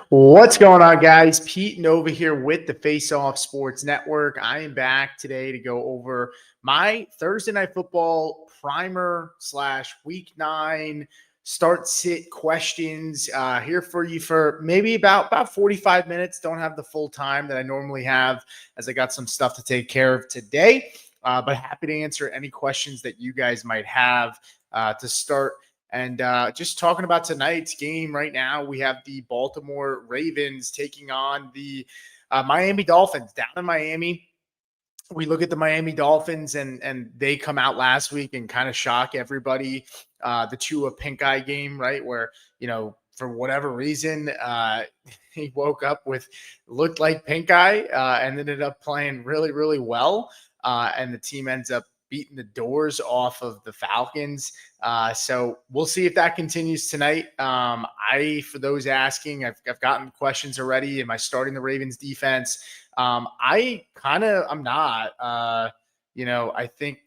What's going on, guys? Pete Nova here with the Face Off Sports Network. I am back today to go over my Thursday Night Football primer / Week 9 start sit questions here for you for maybe about 45 minutes. Don't have the full time that I normally have as I got some stuff to take care of today, but happy to answer any questions that you guys might have to start. And just talking about tonight's game right now, we have the Baltimore Ravens taking on the Miami Dolphins down in Miami. We look at the Miami Dolphins and they come out last week and kind of shock everybody. The Tua pink eye game, right? Where, for whatever reason, he woke up with looked like pink eye and ended up playing really, really well. And the team ends up beating the doors off of the Falcons. So we'll see if that continues tonight. For those asking, I've gotten questions already. Am I starting the Ravens defense? I'm not. I think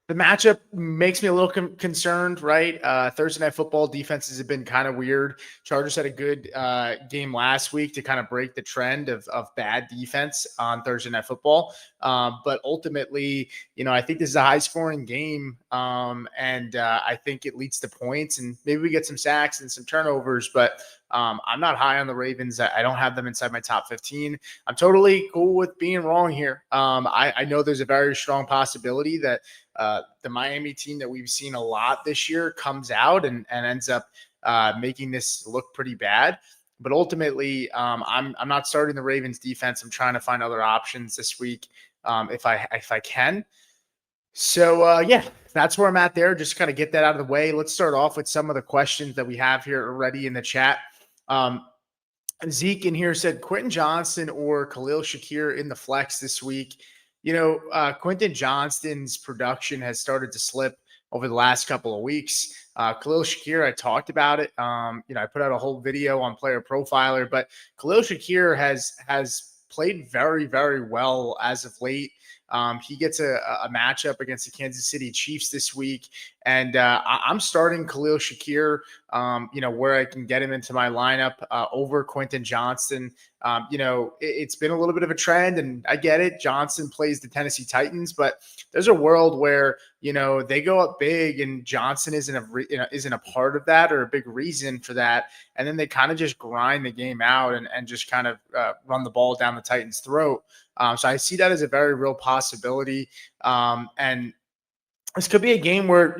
the matchup makes me a little concerned, right? Thursday Night Football defenses have been kind of weird. Chargers had a good game last week to kind of break the trend of bad defense on Thursday Night Football. But ultimately, I think this is a high-scoring game, and I think it leads to points, and maybe we get some sacks and some turnovers, but I'm not high on the Ravens. I don't have them inside my top 15. I'm totally cool with being wrong here. I know there's a very strong possibility that the Miami team that we've seen a lot this year comes out and ends up making this look pretty bad. But ultimately, I'm not starting the Ravens defense. I'm trying to find other options this week if I can. So, that's where I'm at there. Just kind of get that out of the way. Let's start off with some of the questions that we have here already in the chat. Zeke in here said Quentin Johnston or Khalil Shakir in the flex this week. Quentin Johnston's production has started to slip over the last couple of weeks. Khalil Shakir, I talked about it. I put out a whole video on Player Profiler, but Khalil Shakir has played very, very well as of late. He gets a matchup against the Kansas City Chiefs this week, and I'm starting Khalil Shakir, where I can get him into my lineup over Quentin Johnston. It's been a little bit of a trend, and I get it. Johnston plays the Tennessee Titans, but there's a world where, they go up big and Johnston isn't a part of that or a big reason for that. And then they kind of just grind the game out and just kind of run the ball down the Titans' throat. So I see that as a very real possibility. And this could be a game where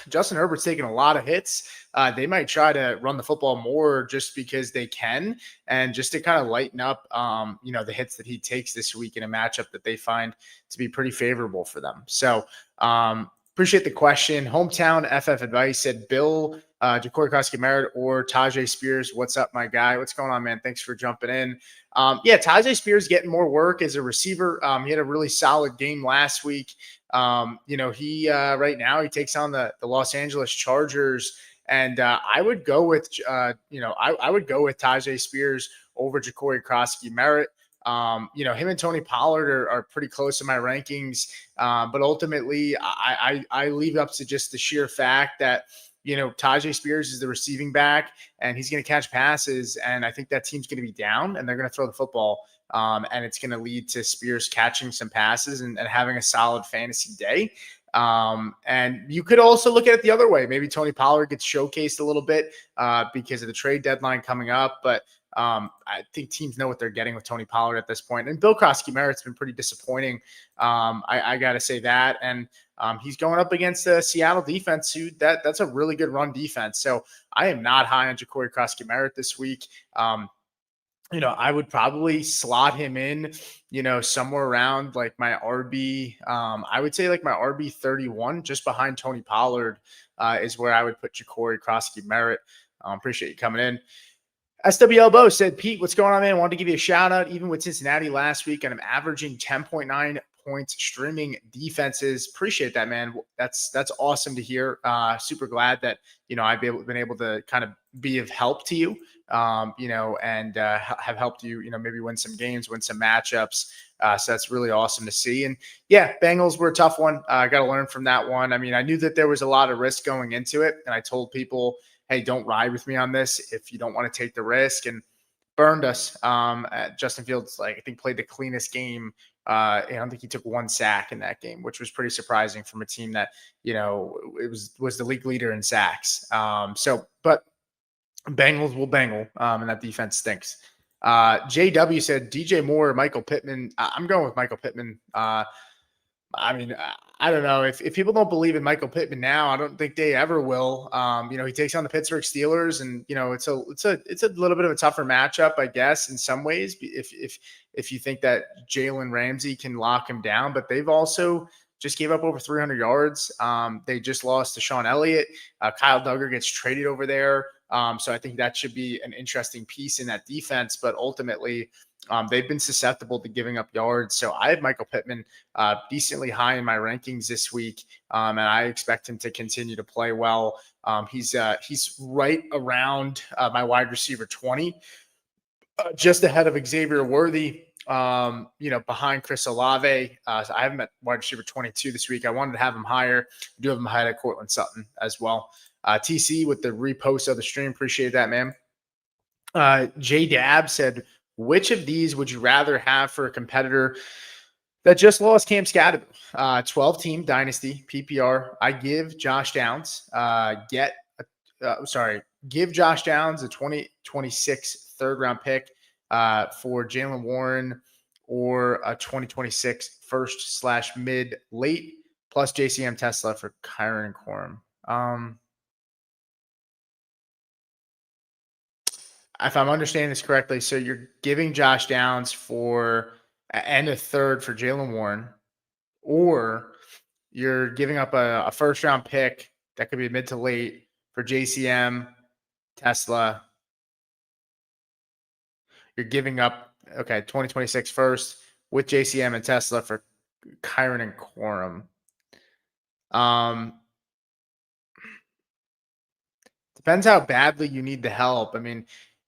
Justin Herbert's taking a lot of hits. They might try to run the football more just because they can, and just to kind of lighten up, the hits that he takes this week in a matchup that they find to be pretty favorable for them. So appreciate the question. Hometown FF Advice said Bill, Jacory Kroski-Merritt, or Tyjae Spears. What's up, my guy? What's going on, man? Thanks for jumping in. Tyjae Spears getting more work as a receiver. He had a really solid game last week. He right now he takes on the Los Angeles Chargers, and I would go with I would go with Tyjae Spears over Jacory Kroski-Merritt. Him and Tony Pollard are pretty close in my rankings, but ultimately I leave up to just the sheer fact that Tyjae Spears is the receiving back and he's going to catch passes, and I think that team's going to be down and they're going to throw the football. And it's going to lead to Spears catching some passes and having a solid fantasy day. And you could also look at it the other way. Maybe Tony Pollard gets showcased a little bit because of the trade deadline coming up. But I think teams know what they're getting with Tony Pollard at this point. And Bill Kroski-Merritt's been pretty disappointing. I got to say that. And he's going up against the Seattle defense, who that's a really good run defense. So I am not high on Jacory Kroski-Merritt this week. I would probably slot him in, somewhere around like my RB. I would say like my RB 31, just behind Tony Pollard, is where I would put Jacory Kroski-Merritt. Appreciate you coming in. SW Elbow said, Pete, what's going on, man? I wanted to give you a shout out. Even with Cincinnati last week, and I'm averaging 10.9 points streaming defenses. Appreciate that, man. That's awesome to hear. Super glad that I've been able to kind of be of help to you. And have helped you, maybe win some games, win some matchups. So that's really awesome to see. And yeah, Bengals were a tough one. I got to learn from that one. I mean, I knew that there was a lot of risk going into it, and I told people, hey, don't ride with me on this if you don't want to take the risk. And burned us. Justin Fields, I think, played the cleanest game. I don't think he took one sack in that game, which was pretty surprising from a team that it was the league leader in sacks. But Bengals will bangle, and that defense stinks. JW said DJ Moore, Michael Pittman. I'm going with Michael Pittman. I mean, I don't know if people don't believe in Michael Pittman now. I don't think they ever will. He takes on the Pittsburgh Steelers, and it's a little bit of a tougher matchup, I guess, in some ways. If you think that Jalen Ramsey can lock him down, but they've also just gave up over 300 yards. They just lost to Sean Elliott. Kyle Duggar gets traded over there. So I think that should be an interesting piece in that defense. But ultimately, they've been susceptible to giving up yards. So I have Michael Pittman decently high in my rankings this week, and I expect him to continue to play well. He's right around my wide receiver 20, just ahead of Xavier Worthy. Behind Chris Olave. So I have him at wide receiver 22 this week. I wanted to have him higher. I do have him higher at Cortland Sutton as well. TC with the repost of the stream. Appreciate that, man. J Dab said, which of these would you rather have for a competitor that just lost Cam Skattebo? 12-team dynasty PPR. I give Josh Downs. Give Josh Downs a 2026 third-round pick for Jaylen Warren, or a 2026 first/mid late plus JCM Tesla for Kyron Corum. If I'm understanding this correctly, so you're giving Josh Downs for and a third for Jaylen Warren, or you're giving up a first round pick that could be mid to late for JCM Tesla. You're giving up 2026 first with JCM and Tesla for Kyron and Corum. Depends how badly you need the help. I mean,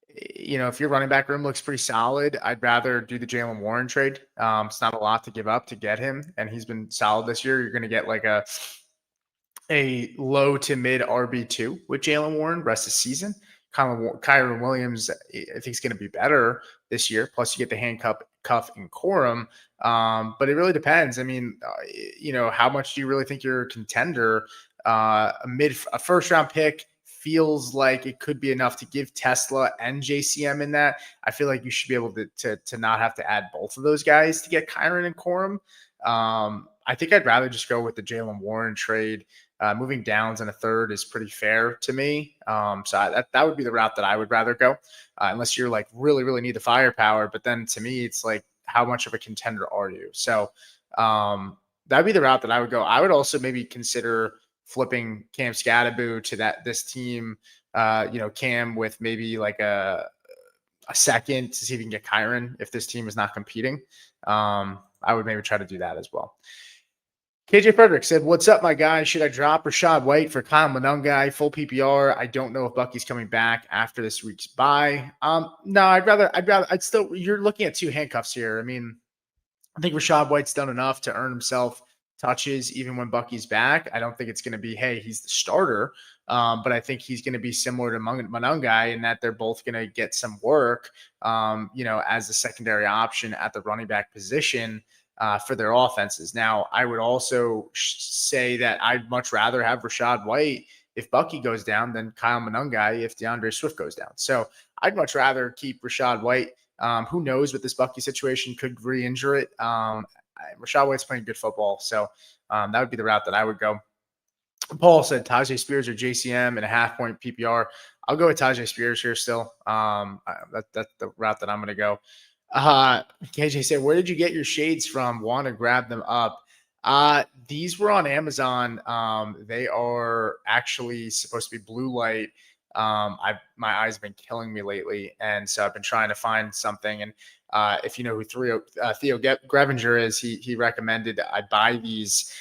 if your running back room looks pretty solid, I'd rather do the Jaylen Warren trade. It's not a lot to give up to get him, and he's been solid this year. You're going to get like a low to mid RB2 with Jaylen Warren rest of the season. Kyron Williams, I think he's going to be better this year. Plus, you get the handcuff in Corum. But it really depends. I mean, how much do you really think you're a contender? A first round pick feels like it could be enough to give Tesla and JCM in that. I feel like you should be able to not have to add both of those guys to get Kyron and Corum. I think I'd rather just go with the Jaylen Warren trade. Moving Downs in a third is pretty fair to me. So that would be the route that I would rather go, unless you're like really, really need the firepower. But then to me, it's like, how much of a contender are you? So that'd be the route that I would go. I would also maybe consider flipping Cam Skattebo to this team, Cam with maybe like a second to see if you can get Kyron if this team is not competing. I would maybe try to do that as well. KJ Frederick said, what's up, my guy? Should I drop Rachaad White for Kyle Monangai, full PPR? I don't know if Bucky's coming back after this week's bye. No, I'd still, you're looking at two handcuffs here. I mean, I think Rachaad White's done enough to earn himself touches even when Bucky's back. I don't think it's going to be, hey, he's the starter. But I think he's going to be similar to Monangai in that they're both going to get some work, as a secondary option at the running back position for their offenses. Now, I would also say that I'd much rather have Rachaad White if Bucky goes down than Kyle Monangai if DeAndre Swift goes down. So I'd much rather keep Rachaad White. Who knows with this Bucky situation, could re-injure it. Rachaad White's playing good football. So that would be the route that I would go. Paul said Tyjae Spears or JCM and a half point PPR. I'll go with Tyjae Spears here still. That's the route that I'm going to go. KJ said, where did you get your shades from? Want to grab them up. These were on Amazon. They are actually supposed to be blue light. My eyes have been killing me lately, and so I've been trying to find something. And if you know who Theo Grevinger is, he recommended I buy these.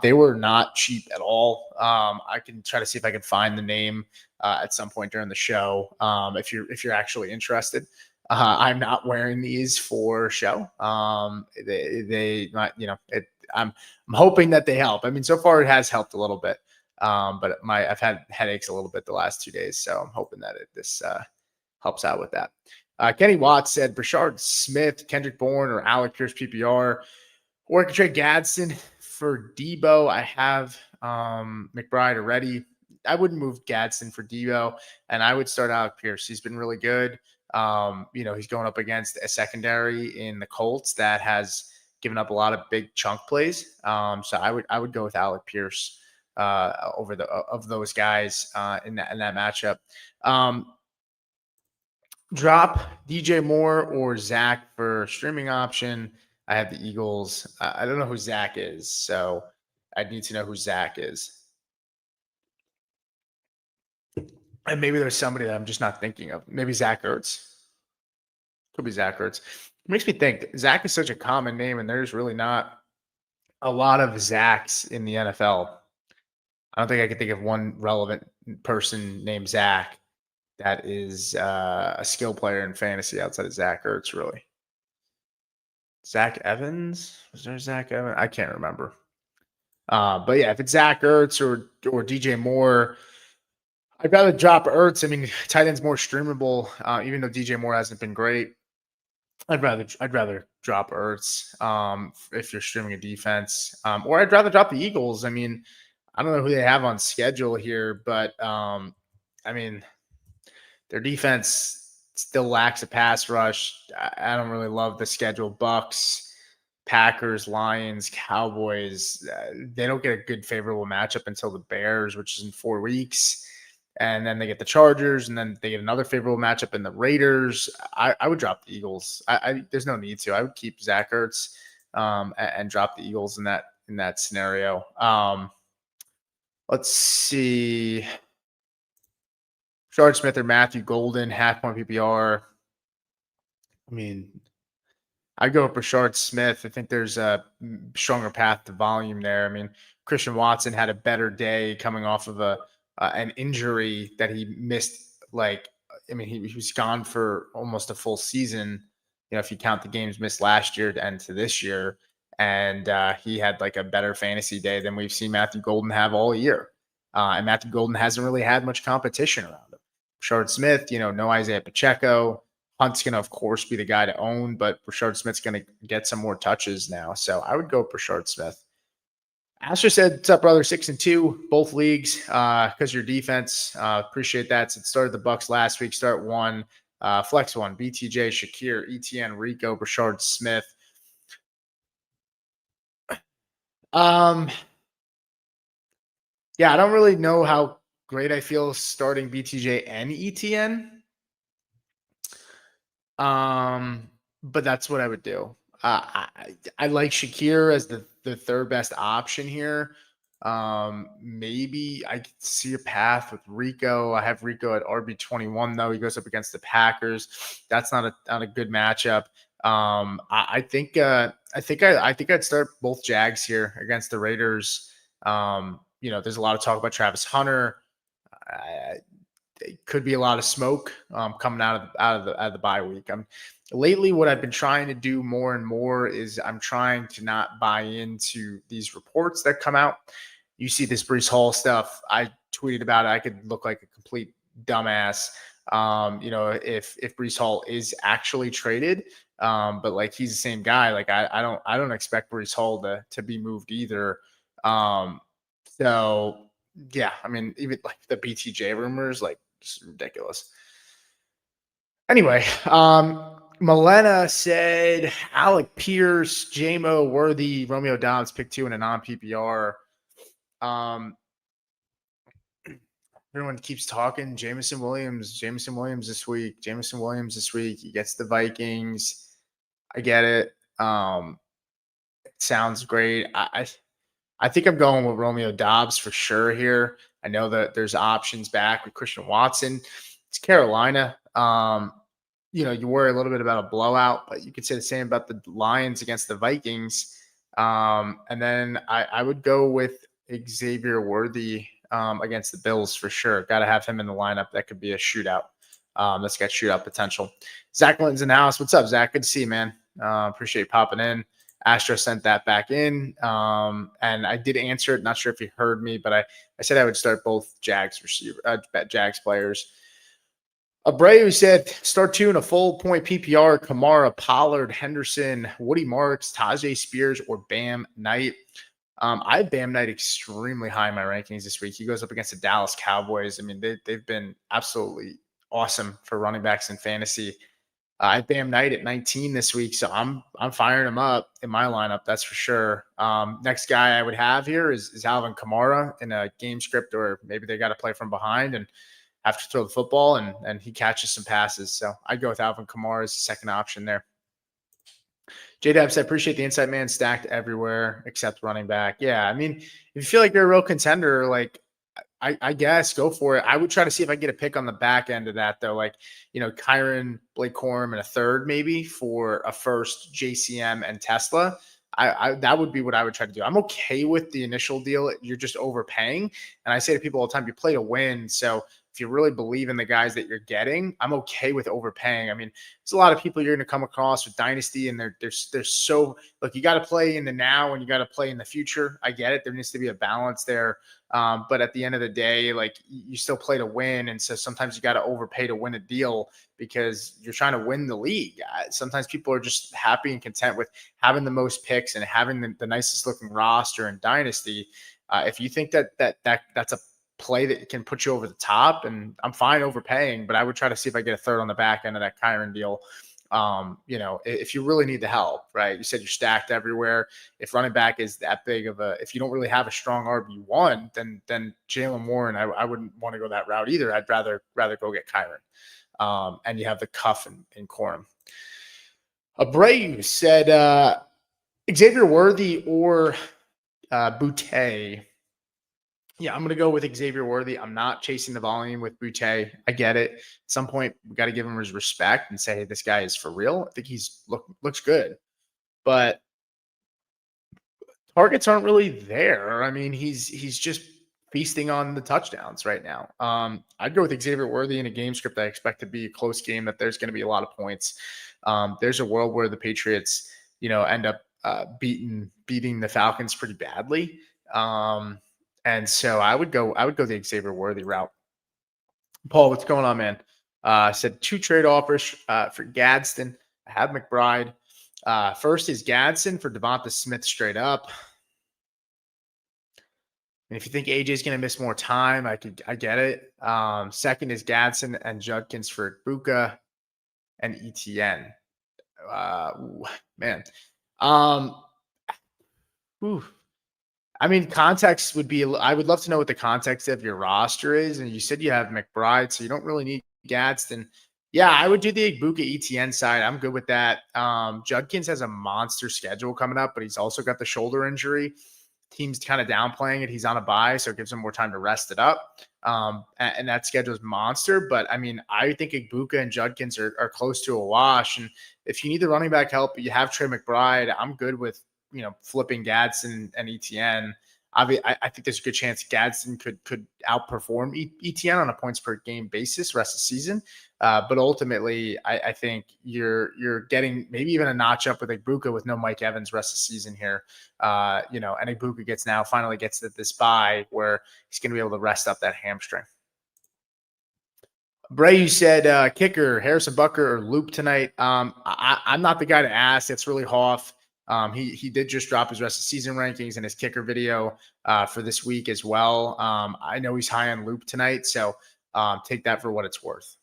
They were not cheap at all. I can try to see if I can find the name at some point during the show. If you're actually interested. I'm not wearing these for show. I'm hoping that they help. I mean, so far it has helped a little bit. But I've had headaches a little bit the last 2 days, so I'm hoping that this helps out with that. Kenny Watts said Brashard Smith, Kendrick Bourne, or Alec Pierce PPR, or I could trade Gadsden for Debo. I have McBride already. I wouldn't move Gadsden for Debo, and I would start Alec Pierce. He's been really good. He's going up against a secondary in the Colts that has given up a lot of big chunk plays. So I would go with Alec Pierce over of those guys in that matchup. Drop DJ Moore or Zach for streaming option. I have the Eagles. I don't know who Zach is, so I'd need to know who Zach is. And maybe there's somebody that I'm just not thinking of. Maybe Zach Ertz. Could be Zach Ertz. It makes me think Zach is such a common name, and there's really not a lot of Zachs in the NFL. I don't think I can think of one relevant person named Zach that is a skill player in fantasy outside of Zach Ertz, really. Zach Evans? Was there Zach Evans? I can't remember. But yeah, if it's Zach Ertz or DJ Moore, I'd rather drop Ertz. I mean, tight end's more streamable, even though DJ Moore hasn't been great. I'd rather drop Ertz if you're streaming a defense, or I'd rather drop the Eagles. I mean, I don't know who they have on schedule here, but I mean, their defense still lacks a pass rush. I don't really love the schedule. Bucks, Packers, Lions, Cowboys. They don't get a good favorable matchup until the Bears, which is in 4 weeks. And then they get the Chargers, and then they get another favorable matchup in the Raiders. I would drop the Eagles. There's no need to. I would keep Zach Ertz and drop the Eagles in that scenario. Let's see. George Smith or Matthew Golden, half point PPR. I mean, I'd go with Brashard Smith. I think there's a stronger path to volume there. I mean, Christian Watson had a better day coming off of an injury that he missed. He was gone for almost a full season. If you count the games missed last year and to this year, and he had like a better fantasy day than we've seen Matthew Golden have all year. And Matthew Golden hasn't really had much competition around him. Brashard Smith, no Isaiah Pacheco. Hunt's going to, of course, be the guy to own, but Brashard Smith's going to get some more touches now. So I would go Brashard Smith. Asher said, "What's up, brother? 6-2, both leagues, because your defense. Appreciate that. Since started the Bucks last week, start one, flex one, BTJ, Shakir, ETN, Rico, Brashard Smith. Yeah, I don't really know how great I feel starting BTJ and ETN. But that's what I would do. I like Shakir as the third best option here. Maybe I could see a path with Rico. I have Rico at RB21 though. He goes up against the Packers. That's not a good matchup. I think I'd start both Jags here against the Raiders. There's a lot of talk about Travis Hunter. It could be a lot of smoke coming out of the bye week. Lately, what I've been trying to do more and more is I'm trying to not buy into these reports that come out. You see this Breece Hall stuff. I tweeted about it. I could look like a complete dumbass. If Breece Hall is actually traded, but like he's the same guy. Like I don't expect Breece Hall to be moved either. So yeah, I mean, even like the BTJ rumors, like just ridiculous. Anyway, Milena said Alec Pierce, JMO Worthy, Romeo Dobbs, pick 2 in a non-PPR. Everyone keeps talking Jameson Williams this week. He gets the Vikings. I get it. It sounds great. I think I'm going with Romeo Dobbs for sure here. I know that there's options back with Christian Watson. It's Carolina. You worry a little bit about a blowout, but you could say the same about the Lions against the Vikings. And then I would go with Xavier Worthy against the Bills for sure. Got to have him in the lineup. That could be a shootout. That's got shootout potential. Zach Linton's in the house. What's up, Zach? Good to see you, man. Appreciate you popping in. Astro sent that back in, and I did answer it. Not sure if you heard me, but I said I would start both Jags players. Abreu said start two in a full point PPR: Kamara, Pollard, Henderson, Woody Marks, Tajay Spears, or Bam Knight. I have Bam Knight extremely high in my rankings this week. He goes up against the Dallas Cowboys. I mean, they've been absolutely awesome for running backs in fantasy. I have Bam Knight at 19 this week, so I'm firing him up in my lineup. That's for sure. Next guy I would have here is Alvin Kamara in a game script, or maybe they got to play from behind and have to throw the football, and he catches some passes. So I'd go with Alvin Kamara as the second option there. J-Dab said, appreciate the insight, man. Stacked everywhere except running back. Yeah, I mean, if you feel like you're a real contender, like I guess go for it. I would try to see if I get a pick on the back end of that, though. Like, Kyron, Blake Corum, and a third maybe for a first, JCM, and Tesla. I that would be what I would try to do. I'm okay with the initial deal. You're just overpaying. And I say to people all the time, you play to win. So if you really believe in the guys that you're getting, I'm okay with overpaying. I mean, there's a lot of people you're going to come across with Dynasty, and they're so, look, you got to play in the now and you got to play in the future. I get it. There needs to be a balance there. But at the end of the day, like, you still play to win. And so sometimes you got to overpay to win a deal because you're trying to win the league. Sometimes people are just happy and content with having the most picks and having the nicest looking roster in Dynasty. If you think that's a play that can put you over the top, and I'm fine overpaying, but I would try to see if I get a third on the back end of that Kyron deal. If you really need the help, right? You said you're stacked everywhere. If running back is that big of if you don't really have a strong RB1, then Jaylen Warren, I wouldn't want to go that route either. I'd rather go get Kyron. And you have the cuff in Corum. Abreu said Xavier Worthy or Boutte. Yeah, I'm going to go with Xavier Worthy. I'm not chasing the volume with Boutte. I get it. At some point, we got to give him his respect and say, hey, this guy is for real. I think looks good. But targets aren't really there. I mean, he's just feasting on the touchdowns right now. I'd go with Xavier Worthy in a game script I expect to be a close game, that there's going to be a lot of points. There's a world where the Patriots, end up beating the Falcons pretty badly. And so I would go the Xavier Worthy route. Paul, what's going on, man? Said 2 trade offers for Gadsden. I have McBride. First is Gadsden for Devonta Smith straight up. And if you think AJ is going to miss more time, I get it. Second is Gadsden and Judkins for Buka and ETN. Man. I mean, context would be, I would love to know what the context of your roster is. And you said you have McBride, so you don't really need Gadsden. Yeah, I would do the Buka ETN side. I'm good with that. Judkins has a monster schedule coming up, but he's also got the shoulder injury. Team's kind of downplaying it. He's on a bye, so it gives him more time to rest it up. And that schedule is monster. But I mean, I think Buka and Judkins are close to a wash. And if you need the running back help, you have Trey McBride. I'm good with flipping Gadsden and ETN. I think there's a good chance Gadsden could outperform ETN on a points per game basis rest of the season. But ultimately, I think you're getting maybe even a notch up with Buka with no Mike Evans rest of the season here. And Buka finally gets this bye where he's going to be able to rest up that hamstring. Bray, you said kicker, Harrison Butker or Loop tonight. I'm not the guy to ask. It's really Hoff. He did just drop his rest of season rankings and his kicker video for this week as well. I know he's high on Loop tonight, so take that for what it's worth.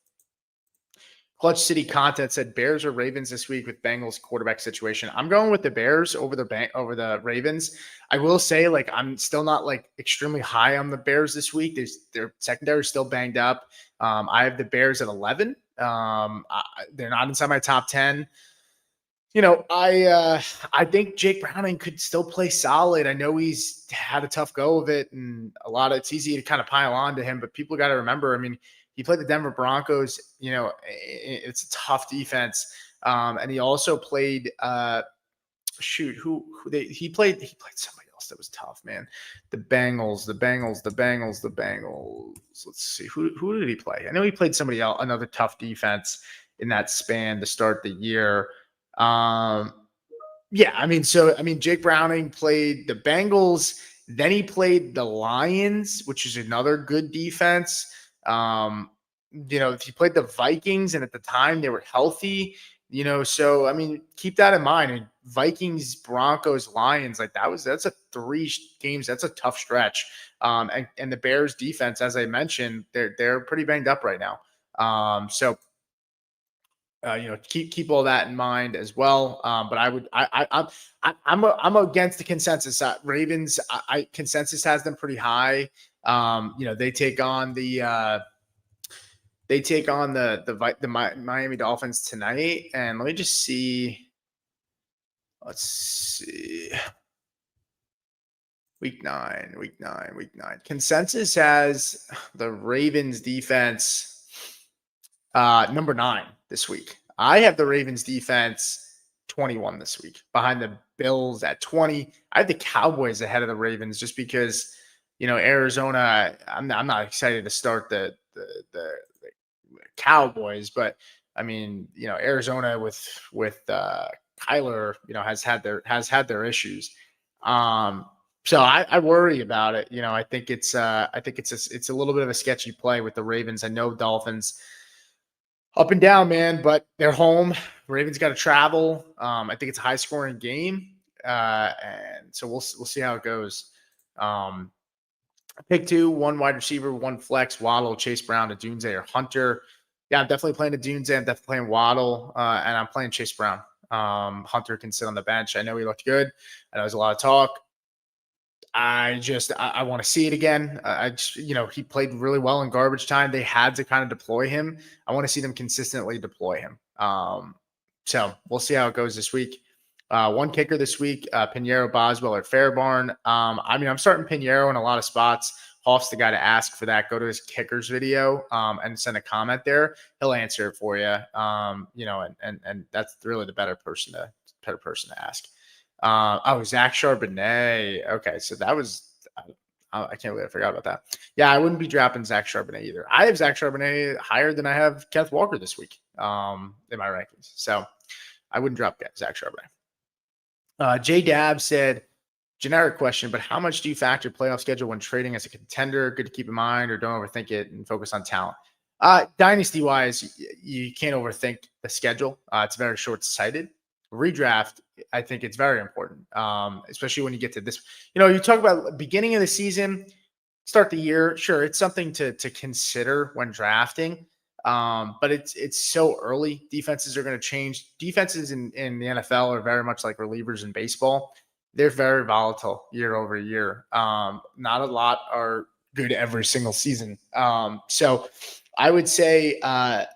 Clutch City Content said Bears or Ravens this week with Bengals quarterback situation. I'm going with the Bears over the Ravens. I will say, I'm still not extremely high on the Bears this week. Their secondary is still banged up. I have the Bears at 11. They're not inside my top 10. I think Jake Browning could still play solid. I know he's had a tough go of it, and it's easy to kind of pile on to him, but people got to remember, I mean, he played the Denver Broncos. It's a tough defense. And he also played he played somebody else that was tough, man. The Bengals. Let's see. Who did he play? I know he played somebody else, another tough defense in that span to start the year. Um, yeah, Jake Browning played the Bengals, then he played the Lions, which is another good defense. He played the Vikings, and at the time they were healthy. So keep that in mind. And Vikings, Broncos, Lions, that's a 3 games. That's a tough stretch. And the Bears defense, as I mentioned, they're pretty banged up right now. Keep all that in mind as well. But I'm against the consensus. Ravens, consensus has them pretty high. They take on the Miami Dolphins tonight, and let me just see. Let's see. Week nine. Consensus has the Ravens defense number 9 this week. I have the Ravens defense 21 this week, behind the Bills at 20. I have the Cowboys ahead of the Ravens just because Arizona. I'm not excited to start the Cowboys, but Arizona with Kyler, has had their issues. So I worry about it. I think it's a little bit of a sketchy play with the Ravens. I know Dolphins up and down, man, but they're home. Ravens got to travel. I think it's a high scoring game. And so we'll see how it goes. Pick 2, 1 wide receiver, 1 flex, Waddle, Chase Brown, Odunze, or Hunter. Yeah, I'm definitely playing Odunze. I'm definitely playing Waddle, and I'm playing Chase Brown. Hunter can sit on the bench. I know he looked good. I know there's a lot of talk. I want to see it again. He played really well in garbage time. They had to kind of deploy him. I want to see them consistently deploy him. So we'll see how it goes this week. 1 kicker this week, Pinheiro, Boswell, or Fairbairn. I'm starting Pinheiro in a lot of spots. Hoff's the guy to ask for that. Go to his kickers video and send a comment there. He'll answer it for you. And that's really the better person to ask. Zach Charbonnet. Okay, so that was I can't believe I forgot about that. Yeah, I wouldn't be dropping Zach Charbonnet either. I have Zach Charbonnet higher than I have Kenneth Walker this week in my rankings. So I wouldn't drop Zach Charbonnet. J Dab said, generic question, but how much do you factor playoff schedule when trading as a contender? Good to keep in mind, or don't overthink it and focus on talent. Dynasty wise, you can't overthink the schedule. It's very short-sighted. Redraft, I think it's very important, especially when you get to this. You talk about beginning of the season, start the year. Sure, it's something to consider when drafting, but it's so early. Defenses are going to change. Defenses in the NFL are very much like relievers in baseball. They're very volatile year over year. Not a lot are good every single season. So I would say, I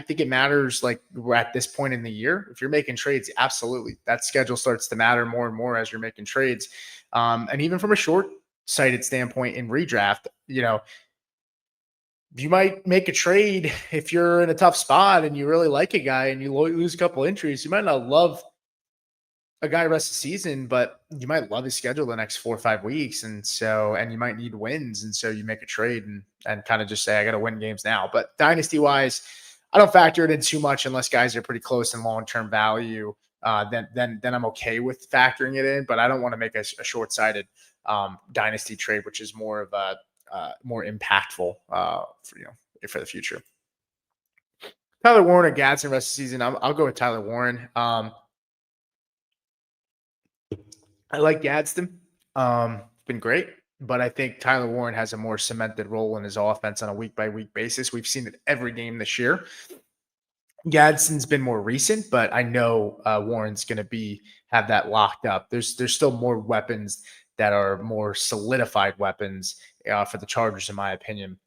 think it matters. Like, we're at this point in the year. If you're making trades, absolutely, that schedule starts to matter more and more as you're making trades. And even from a short-sighted standpoint in redraft, you might make a trade if you're in a tough spot and you really like a guy and you lose a couple injuries. You might not love a guy rest of the season, but you might love his schedule the next 4 or 5 weeks. And you might need wins. And so you make a trade and kind of just say, I got to win games now. But dynasty wise, I don't factor it in too much unless guys are pretty close in long-term value. Then I'm okay with factoring it in, but I don't want to make a short-sighted dynasty trade, which is more of a more impactful for the future. Tyler Warren or Gadsden rest of the season. I'll go with Tyler Warren. I like Gadsden. It's been great, but I think Tyler Warren has a more cemented role in his offense on a week-by-week basis. We've seen it every game this year. Gadsden's been more recent, but I know Warren's going to have that locked up. There's still more weapons that are more solidified weapons for the Chargers, in my opinion.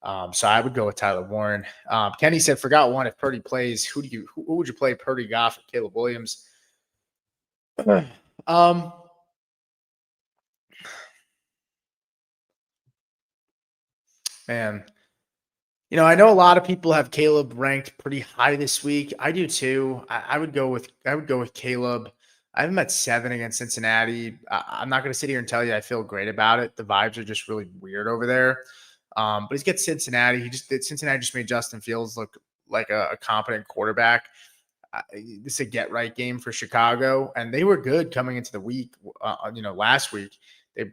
So I would go with Tyler Warren. Kenny said, forgot one. If Purdy plays, who would you play? Purdy, Goff, or Caleb Williams? um, man, I know a lot of people have Caleb ranked pretty high this week. I do too. I would go with Caleb. I have him at 7 against Cincinnati. I'm not going to sit here and tell you I feel great about it. The vibes are just really weird over there. But he's got Cincinnati. Cincinnati just made Justin Fields look like a competent quarterback. This is a get right game for Chicago, and they were good coming into the week. Last week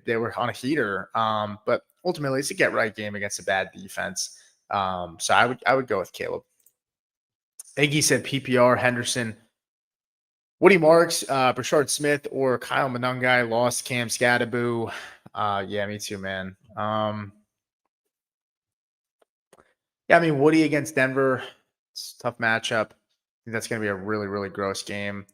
they were on a heater, but ultimately it's a get right game against a bad defense. So I would go with Caleb. Iggy said PPR Henderson, Woody Marks, Brashard Smith, or Kyle Monangai. Lost Cam Scadaboo. Yeah, me too, man. Yeah, I mean Woody against Denver, it's a tough matchup. I think that's going to be a really, really gross game.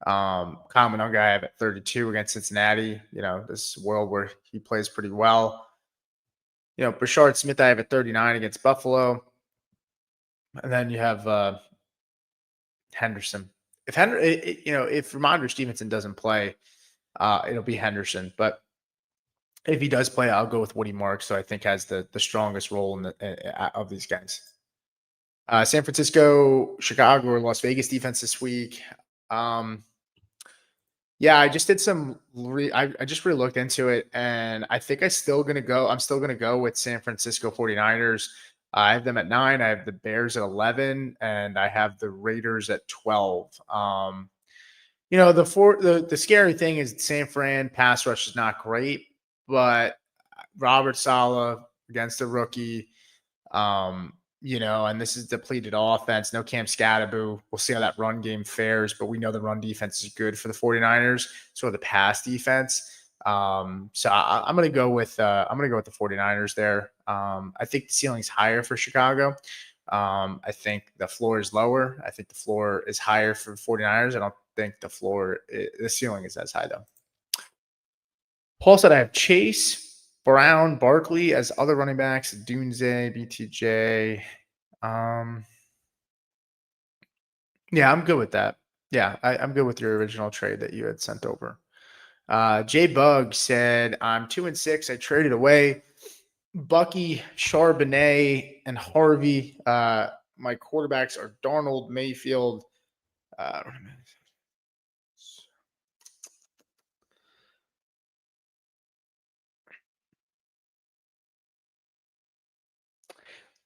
Kyle Monangai I have at 32 against Cincinnati. This world where he plays pretty well. Brashard Smith I have at 39 against Buffalo. And then you have Henderson. If Ramondre Stevenson doesn't play, it'll be Henderson. But if he does play, I'll go with Woody Marks. So I think has the strongest role of these guys. San Francisco, Chicago, or Las Vegas defense this week. Yeah, I just did I just really looked into it, and I think I'm still going to go with San Francisco 49ers. I have them at 9. I have the Bears at 11, and I have the Raiders at 12. The scary thing is San Fran pass rush is not great, but Robert Saleh against a rookie, and this is depleted offense. No Cam Scadaboo. We'll see how that run game fares, but we know the run defense is good for the 49ers. So the pass defense. So I'm gonna go with the 49ers there. I think the ceiling's higher for Chicago. I think the floor is lower. I think the floor is higher for 49ers. I don't think the ceiling is as high though. Paul said I have Chase, Brown, Barkley as other running backs, Dunze, BTJ. Yeah, I'm good with that. Yeah, I'm good with your original trade that you had sent over. J Bug said, I'm 2-6. I traded away Bucky, Charbonnet, and Harvey. My quarterbacks are Darnold, Mayfield.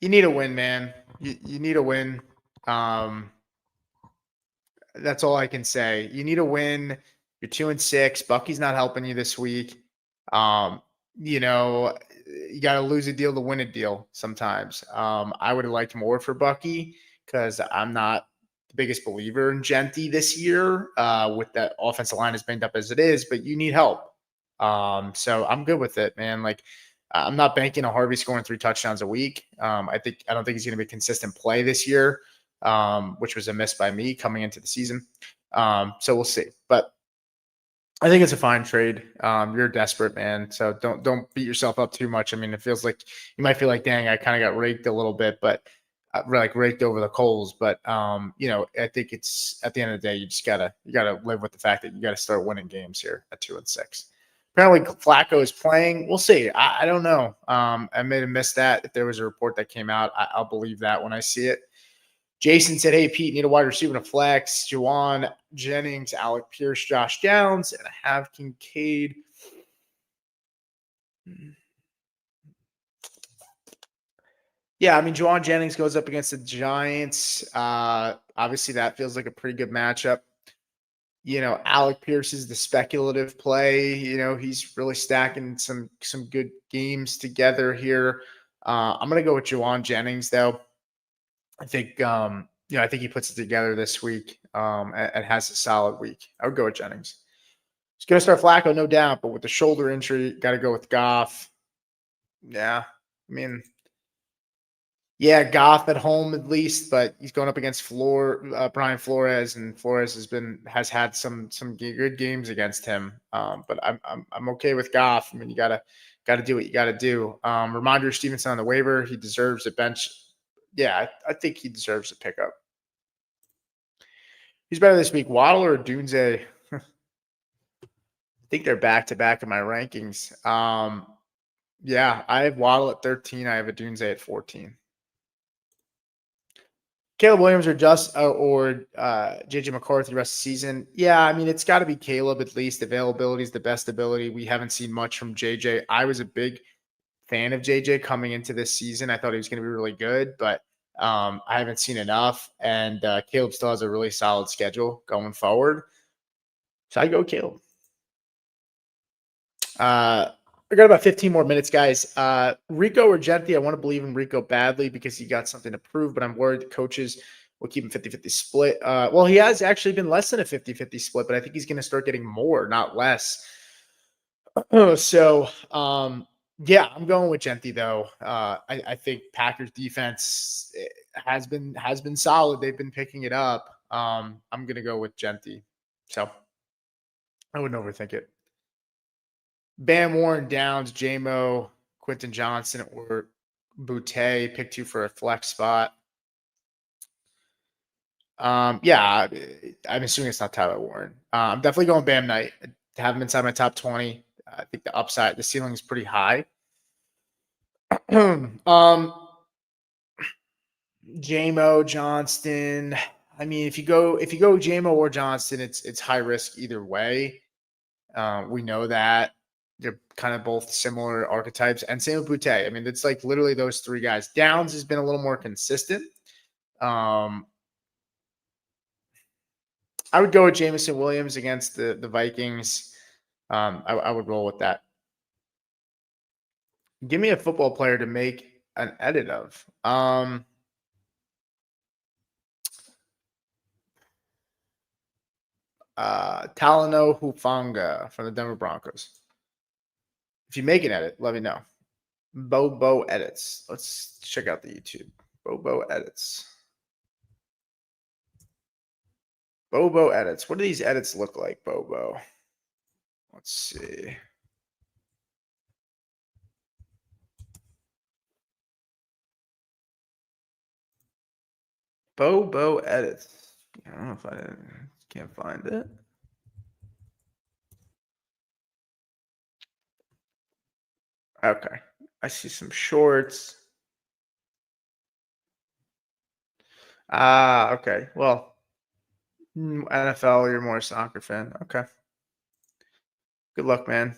You need a win, man. You need a win. That's all I can say. You need a win. You're 2-6. Bucky's not helping you this week. You got to lose a deal to win a deal sometimes. I would have liked more for Bucky because I'm not the biggest believer in Genty this year with that offensive line as banged up as it is, but you need help. So I'm good with it, man. Like, I'm not banking on Harvey scoring 3 touchdowns a week. I don't think he's going to be a consistent play this year, which was a miss by me coming into the season. So we'll see. But I think it's a fine trade. You're desperate, man. So don't beat yourself up too much. I mean, it feels like you might feel like, dang, I kind of got raked a little bit, but like raked over the coals. But I think it's at the end of the day, you gotta live with the fact that you got to start winning games here at 2-6. Apparently, Flacco is playing. We'll see. I don't know. I may have missed that. If there was a report that came out, I'll believe that when I see it. Jason said, hey, Pete, need a wide receiver to flex. Juwan Jennings, Alec Pierce, Josh Downs, and I have Kincaid. Yeah, I mean, Juwan Jennings goes up against the Giants. Obviously, that feels like a pretty good matchup. Alec Pierce is the speculative play. He's really stacking some good games together here. I'm going to go with Juwan Jennings, though. I think I think he puts it together this week and has a solid week. I would go with Jennings. He's going to start Flacco, no doubt, but with the shoulder injury, got to go with Goff. Yeah, I mean, yeah, Goff at home at least, but he's going up against Brian Flores, and Flores has had some good games against him. But I'm okay with Goff. I mean, you gotta got to do what you got to do. Ramondre Stevenson on the waiver. He deserves a bench. Yeah, I think he deserves a pickup. Who's better this week, Waddle or Dunze? I think they're back to back in my rankings. Yeah, I have Waddle at 13. I have a Dunze at 14. Caleb Williams or JJ McCarthy the rest of the season. Yeah, I mean, it's got to be Caleb at least. Availability is the best ability. We haven't seen much from JJ. I was a big fan of JJ coming into this season. I thought he was going to be really good, but I haven't seen enough. And Caleb still has a really solid schedule going forward. So I go Caleb. I got about 15 more minutes, guys. Rico or Genti, I want to believe in Rico badly because he got something to prove, but I'm worried the coaches will keep him 50-50 split. Well, he has actually been less than a 50-50 split, but I think he's going to start getting more, not less. So, yeah, I'm going with Genti though. I think Packers defense has been solid. They've been picking it up. I'm going to go with Genti. So I wouldn't overthink it. Bam, Warren, Downs, JMO, Quentin Johnson, or Boutte, pick 2 for a flex spot. Yeah, I'm assuming it's not Tyler Warren. I'm definitely going Bam Knight. To have him inside my top 20. I think the ceiling is pretty high. JMO, Johnston. I mean, if you go JMO or Johnston, it's high risk either way. We know that. They're kind of both similar archetypes. And same with Boutte. I mean, it's like literally those 3 guys. Downs has been a little more consistent. I would go with Jameson Williams against the Vikings. I would roll with that. Give me a football player to make an edit of. Talanoa Hufanga from the Denver Broncos. If you make an edit, let me know. Bobo edits. Let's check out the YouTube. Bobo edits. Bobo edits. What do these edits look like, Bobo? Let's see. Bobo edits. I don't know if I can't find it. Okay. I see some shorts. Okay. Well, NFL, you're more a soccer fan. Okay. Good luck, man.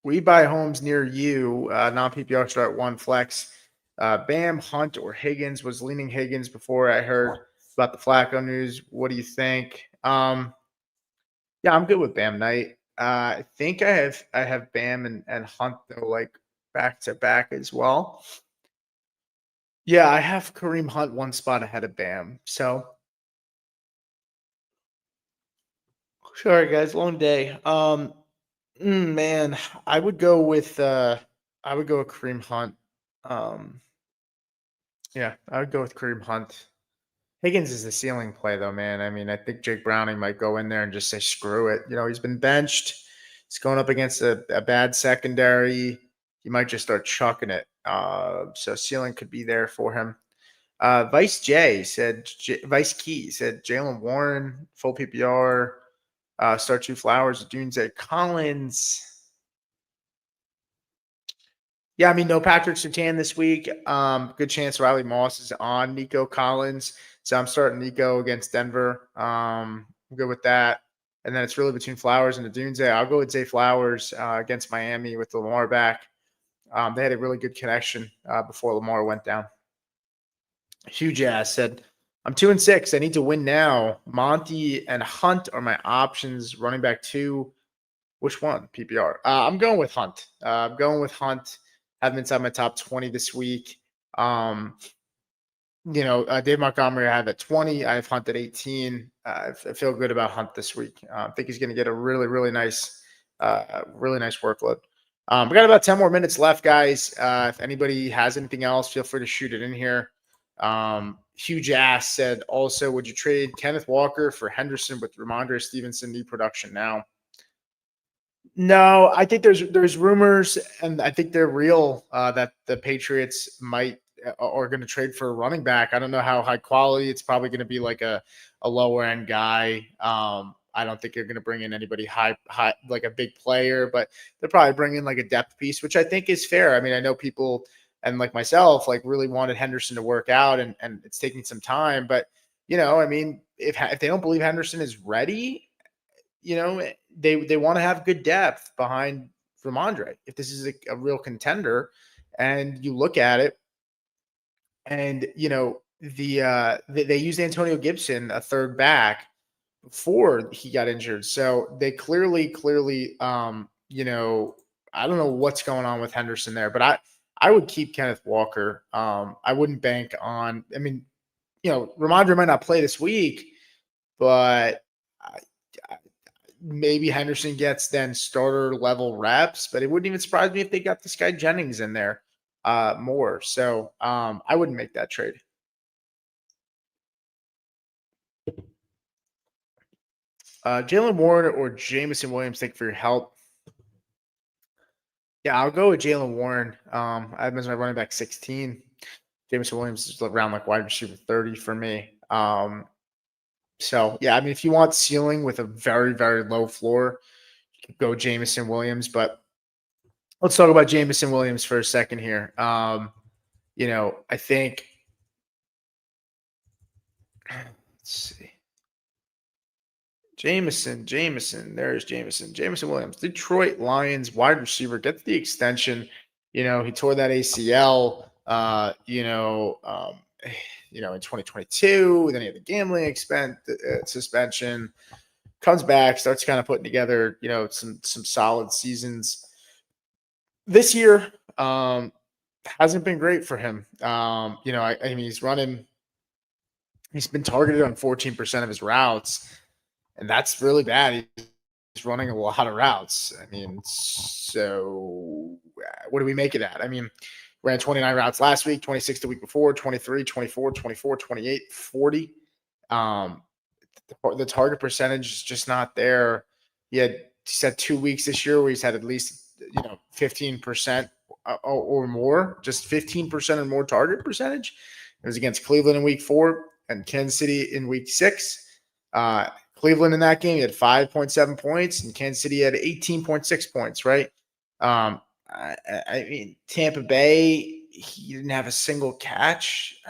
We buy homes near you. Non-PPR start 1 flex. Bam, Hunt, or Higgins. Was leaning Higgins before I heard about the Flacco news. What do you think? Yeah, I'm good with Bam Knight. I think I have Bam and Hunt though, like back to back as well. Yeah, I have Kareem Hunt 1 spot ahead of Bam. So sorry guys, long day. Man, I would go with Kareem Hunt. Yeah, I would go with Kareem Hunt. Higgins is the ceiling play though, man. I mean, I think Jake Browning might go in there and just say screw it. You know, he's been benched. He's going up against a bad secondary. He might just start chucking it. So ceiling could be there for him. Vice Key said Jalen Warren, full PPR, start 2 Flowers, Dunze Collins. Yeah, I mean, no Patrick Surtain this week. Good chance Riley Moss is on Nico Collins. So I'm starting Nico against Denver. I'm good with that. And then it's really between Flowers and the Dunze. I'll go with Zay Flowers against Miami with the Lamar back. They had a really good connection before Lamar went down. Huge ass said, I'm 2-6. I need to win now. Monty and Hunt are my options. Running back 2. Which one? PPR. I'm going with Hunt. I'm going with Hunt. Have him inside my top 20 this week. Dave Montgomery I have at 20. I have Hunt at 18. I feel good about Hunt this week. I think he's going to get a really, really nice workload. We got about 10 more minutes left, guys. If anybody has anything else, feel free to shoot it in here. Huge ass said also, would you trade Kenneth Walker for Henderson with Ramondre Stevenson? New production now. No, I think there's rumors, and I think they're real, that the Patriots might are going to trade for a running back. I don't know how high quality. It's probably going to be like a lower end guy. I don't think they're going to bring in anybody high like a big player, but they're probably bringing like a depth piece, which I think is fair. I mean, I know people and like myself like really wanted Henderson to work out, and it's taking some time, but I mean, if they don't believe Henderson is ready, they want to have good depth behind Ramondre. If this is a real contender, and you look at it, and they used Antonio Gibson, a third back, before he got injured. So they clearly, I don't know what's going on with Henderson there, but I would keep Kenneth Walker. I wouldn't bank on. I mean, Ramondre might not play this week, but maybe Henderson gets then starter level reps, but it wouldn't even surprise me if they got this guy Jennings in there more. So I wouldn't make that trade. Jalen Warren or Jameson Williams, thank you for your help. Yeah, I'll go with Jalen Warren. I have him as my running back 16. Jameson Williams is around like wide receiver 30 for me. So yeah, I mean, if you want ceiling with a very, very low floor, go Jameson Williams. But let's talk about Jameson Williams for a second here. I think let's see. Jameson, there's Jameson Williams, Detroit Lions wide receiver, gets the extension. He tore that ACL, in 2022. Then he had the gambling expense suspension. Comes back, starts kind of putting together, some solid seasons. This year hasn't been great for him. I mean, he's been targeted on 14% of his routes, and that's really bad. He's running a lot of routes. I mean, so what do we make of that? I mean, ran 29 routes last week, 26 the week before, 23, 24, 24, 28, 40. The target percentage is just not there. He's had 2 weeks this year where he's had at least 15% or more, just 15% or more target percentage. It was against Cleveland in week 4 and Kansas City in week 6. Cleveland in that game, he had 5.7 points, and Kansas City had 18.6 points, right? I mean, Tampa Bay, he didn't have a single catch.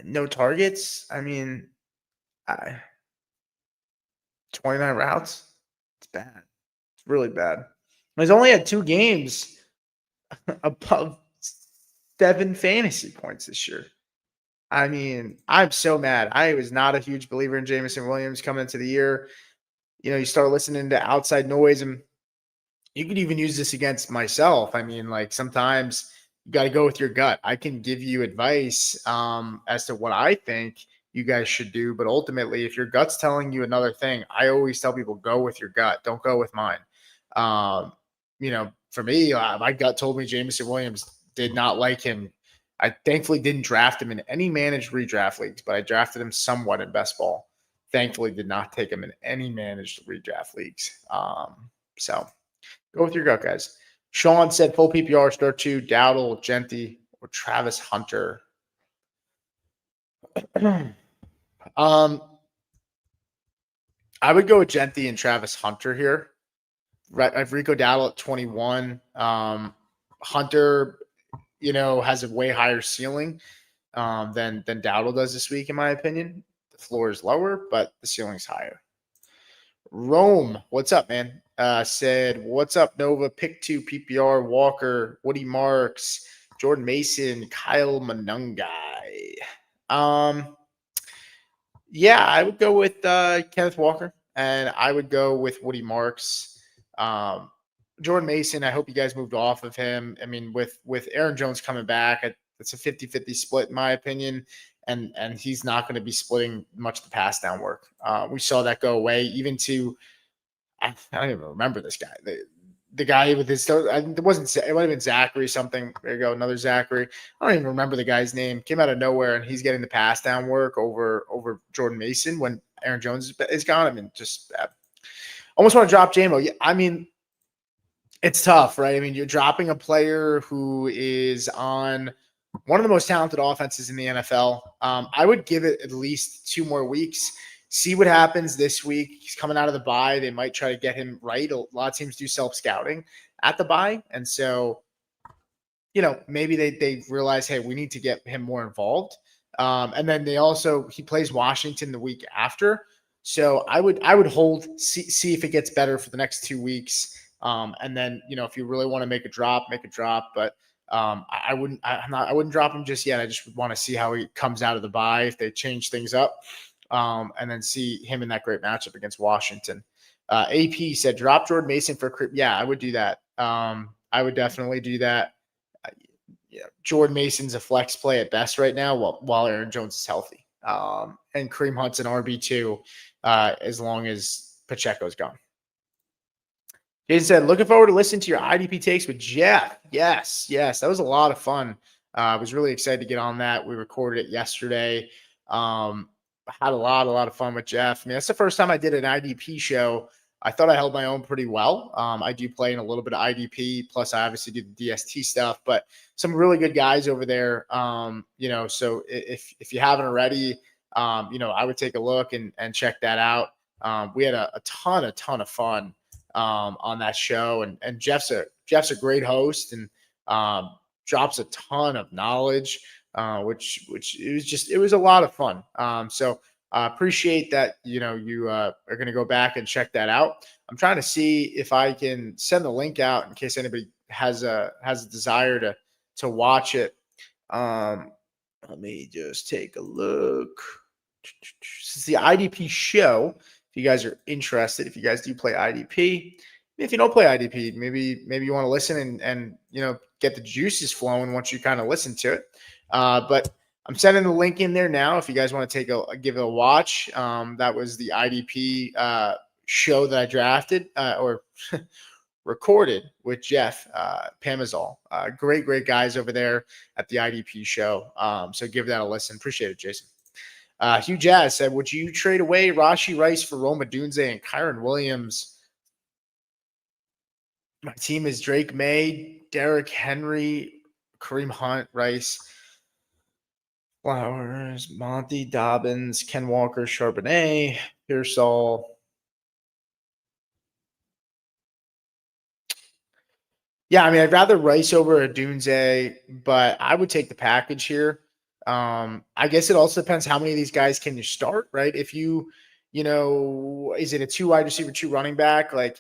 No targets. I mean, 29 routes. It's bad. It's really bad. He's only had 2 games above 7 fantasy points this year. I mean, I'm so mad. I was not a huge believer in Jameson Williams coming into the year. You start listening to outside noise, and you could even use this against myself. I mean, like sometimes you got to go with your gut. I can give you advice as to what I think you guys should do, but ultimately, if your gut's telling you another thing, I always tell people go with your gut. Don't go with mine. For me, my gut told me Jameson Williams, did not like him. I thankfully didn't draft him in any managed redraft leagues, but I drafted him somewhat in best ball. Thankfully, did not take him in any managed redraft leagues. So go with your gut, guys. Sean said full PPR, start 2, Dowdle, Genty, or Travis Hunter. I would go with Genty and Travis Hunter here. Right, I've Rico Dowdle at 21. Hunter, has a way higher ceiling than Dowdle does this week, in my opinion. The floor is lower, but the ceiling's higher. Rome, what's up, man? Said, what's up, Nova? Pick 2 PPR, Walker, Woody Marks, Jordan Mason, Kyle Monangai. Yeah, I would go with Kenneth Walker, and I would go with Woody Marks. Jordan Mason, I hope you guys moved off of him. I mean, with Aaron Jones coming back, it's a 50-50 split, in my opinion, and he's not going to be splitting much of the pass down work. We saw that go away, even to I don't even remember this guy. The guy with his, it might have been Zachary something. There you go, another Zachary. I don't even remember the guy's name. Came out of nowhere, and he's getting the pass down work over Jordan Mason when Aaron Jones is gone. I mean, just bad. almost want to drop JMO. Yeah, I mean, it's tough, right? I mean, you're dropping a player who is on one of the most talented offenses in the NFL. I would give it at least 2 more weeks. See what happens this week. He's coming out of the bye. They might try to get him right. A lot of teams do self-scouting at the bye. And so, maybe they realize, hey, we need to get him more involved. And then he plays Washington the week after. So I would hold, see if it gets better for the next 2 weeks. And then, if you really want to make a drop, make a drop. But I wouldn't drop him just yet. I just would want to see how he comes out of the bye, if they change things up, and then see him in that great matchup against Washington. AP said, drop Jordan Mason for Crip. Yeah, I would do that. I would definitely do that. Jordan Mason's a flex play at best right now while Aaron Jones is healthy. And Kareem Hunt's an RB2 as long as Pacheco's gone. Jason said, looking forward to listening to your IDP takes with Jeff. Yes. That was a lot of fun. I was really excited to get on that. We recorded it yesterday. Had a lot of fun with Jeff. I mean, that's the first time I did an IDP show. I thought I held my own pretty well. I do play in a little bit of IDP, plus I obviously do the DST stuff, but some really good guys over there. So if you haven't already, I would take a look and check that out. We had a ton of fun on that show, and Jeff's a great host and drops a ton of knowledge, which it was a lot of fun. So appreciate that. You are going to go back and check that out. I'm trying to see if I can send the link out in case anybody has a desire to watch it. Let me just take a look. This is the IDP show. If you guys are interested, if you guys do play IDP, if you don't play IDP, maybe you want to listen and get the juices flowing once you kind of listen to it. But I'm sending the link in there now. If you guys want to give it a watch, that was the IDP show that I drafted or recorded with Jeff Pamazol. Great guys over there at the IDP show. So give that a listen. Appreciate it, Jason. Hugh Jazz said, would you trade away Rashee Rice for Rome Odunze and Kyren Williams? My team is Drake May, Derrick Henry, Kareem Hunt, Rice, Flowers, Monty, Dobbins, Ken Walker, Charbonnet, Pearsall. Yeah, I mean, I'd rather Rice over Odunze, but I would take the package here. I guess it also depends how many of these guys can you start, right? If is it a 2 wide receiver, 2 running back? Like,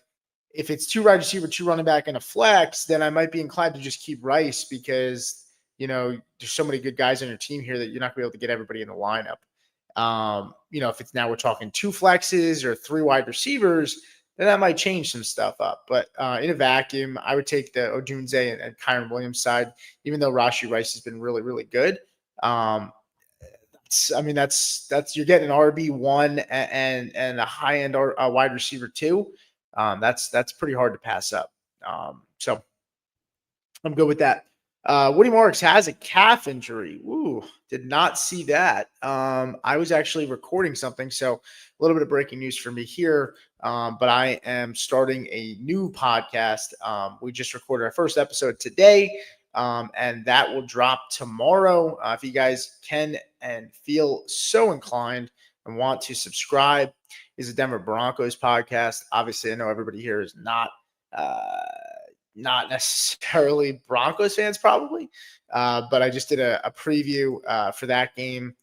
if it's 2 wide receiver, 2 running back, and a flex, then I might be inclined to just keep Rice because, there's so many good guys on your team here that you're not going to be able to get everybody in the lineup. If it's now we're talking 2 flexes or 3 wide receivers, then that might change some stuff up. But in a vacuum, I would take the Odunze and Kyren Williams side, even though Rashee Rice has been really, really good. That's you're getting an RB1 and a high end wide receiver 2. That's pretty hard to pass up. So I'm good with that. Woody Marks has a calf injury. Ooh, did not see that. I was actually recording something, so a little bit of breaking news for me here. But I am starting a new podcast. We just recorded our first episode today, and that will drop tomorrow. If you guys can and feel so inclined and want to subscribe, is a Denver Broncos podcast. Obviously, I know everybody here is not necessarily Broncos fans, probably, but I just did a preview for that game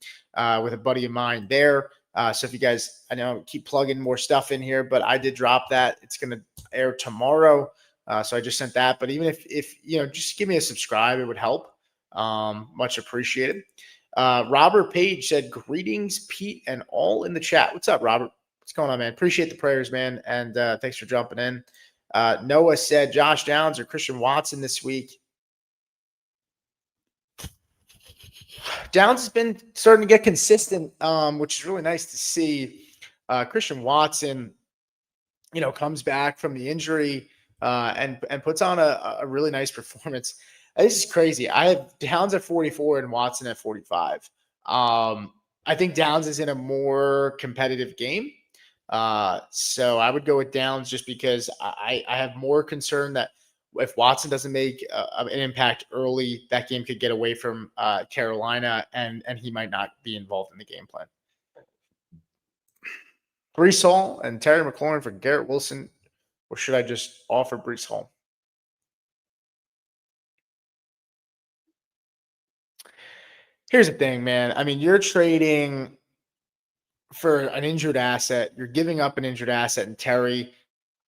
with a buddy of mine there. So if you guys, I know, keep plugging more stuff in here, but I did drop that. It's going to air tomorrow. So I just sent that. But even if just give me a subscribe, it would help. Much appreciated. Robert Page said, greetings, Pete, and all in the chat. What's up, Robert? What's going on, man? Appreciate the prayers, man. And thanks for jumping in. Noah said, Josh Downs or Christian Watson this week. Downs has been starting to get consistent, which is really nice to see. Christian Watson, comes back from the injury and puts on a really nice performance. This is crazy. I have Downs at 44 and Watson at 45. I think Downs is in a more competitive game. So I would go with Downs just because I have more concern that if Watson doesn't make an impact early, that game could get away from Carolina, and he might not be involved in the game plan. Brees Hall and Terry McLaurin for Garrett Wilson, or should I just offer Brees Hall? Here's the thing, man. I mean, you're trading for an injured asset. You're giving up an injured asset in Terry.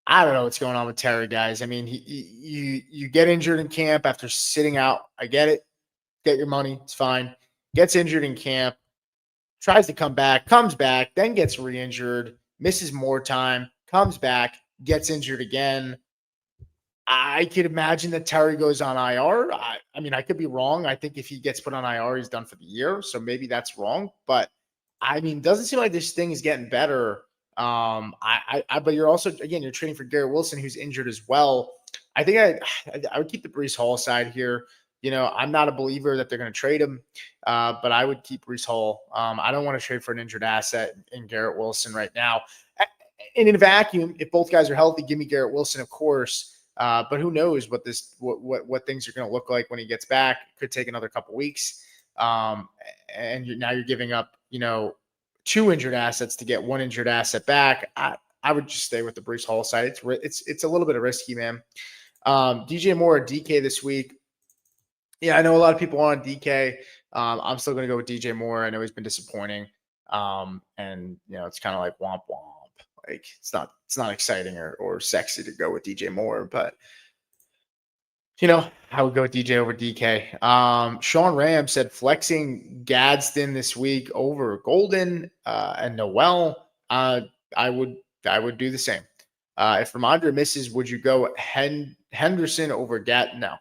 I don't know what's going on with Terry, guys. I mean, you get injured in camp after sitting out. I get it. Get your money. It's fine. Gets injured in camp, tries to come back, comes back, then gets re-injured, misses more time, comes back, gets injured again. I could imagine that Terry goes on IR. I mean, I could be wrong. I think if he gets put on IR, he's done for the year. So maybe that's wrong. But I mean, doesn't seem like this thing is getting better. But you're also, again, you're trading for Garrett Wilson, who's injured as well. I think I would keep the Brees Hall side here. I'm not a believer that they're going to trade him, but I would keep Brees Hall. I don't want to trade for an injured asset in Garrett Wilson right now. And in a vacuum, if both guys are healthy, give me Garrett Wilson, of course. But who knows what things are going to look like when he gets back? It could take another couple weeks. And now you're giving up, two injured assets to get one injured asset back. I would just stay with the Brees Hall side. It's a little bit of risky, man. DJ Moore or DK this week. Yeah, I know a lot of people are on DK. I'm still going to go with DJ Moore. I know he's been disappointing. And it's kind of like womp womp. Like it's not exciting or sexy to go with DJ Moore, but I would go with DJ over DK. Sean Ram said flexing Gadsden this week over Golden and Noel. I would do the same. If Ramondre misses, would you go Henderson over Gad? No,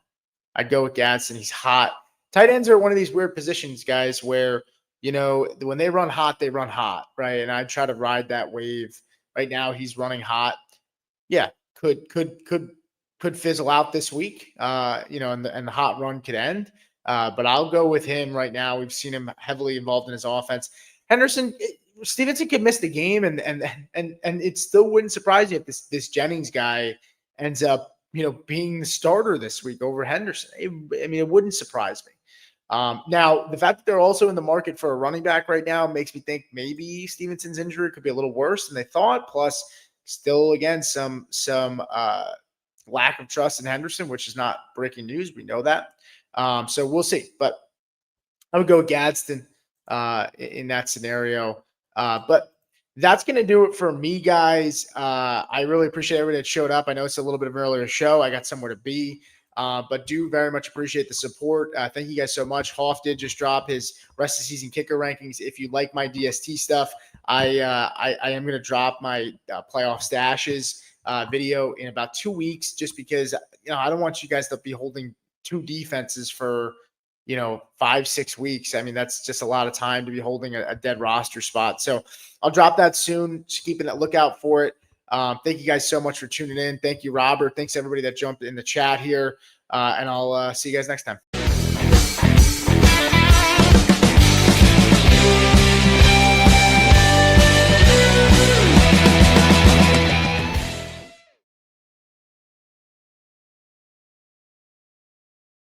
I'd go with Gadsden. He's hot. Tight ends are one of these weird positions, guys, where when they run hot, they run hot, right? And I try to ride that wave. Right now, he's running hot. Yeah, could fizzle out this week. And the hot run could end. But I'll go with him right now. We've seen him heavily involved in his offense. Stevenson could miss the game, and it still wouldn't surprise you if this Jennings guy ends up, being the starter this week over Henderson. It wouldn't surprise me. Now, the fact that they're also in the market for a running back right now makes me think maybe Stevenson's injury could be a little worse than they thought. Plus, still, again, some lack of trust in Henderson, which is not breaking news. We know that. So we'll see. But I would go with Gadsden in that scenario. But that's going to do it for me, guys. I really appreciate everybody that showed up. I know it's a little bit of an earlier show. I got somewhere to be. But do very much appreciate the support. Thank you guys so much. Hoff did just drop his rest of season kicker rankings. If you like my DST stuff, I am going to drop my playoff stashes video in about 2 weeks, just because I don't want you guys to be holding two defenses for 5-6 weeks. That's just a lot of time to be holding a dead roster spot. So I'll drop that soon. Just keeping that lookout for it. Thank you guys so much for tuning in. Thank you, Robert. Thanks everybody that jumped in the chat here. And I'll see you guys next time.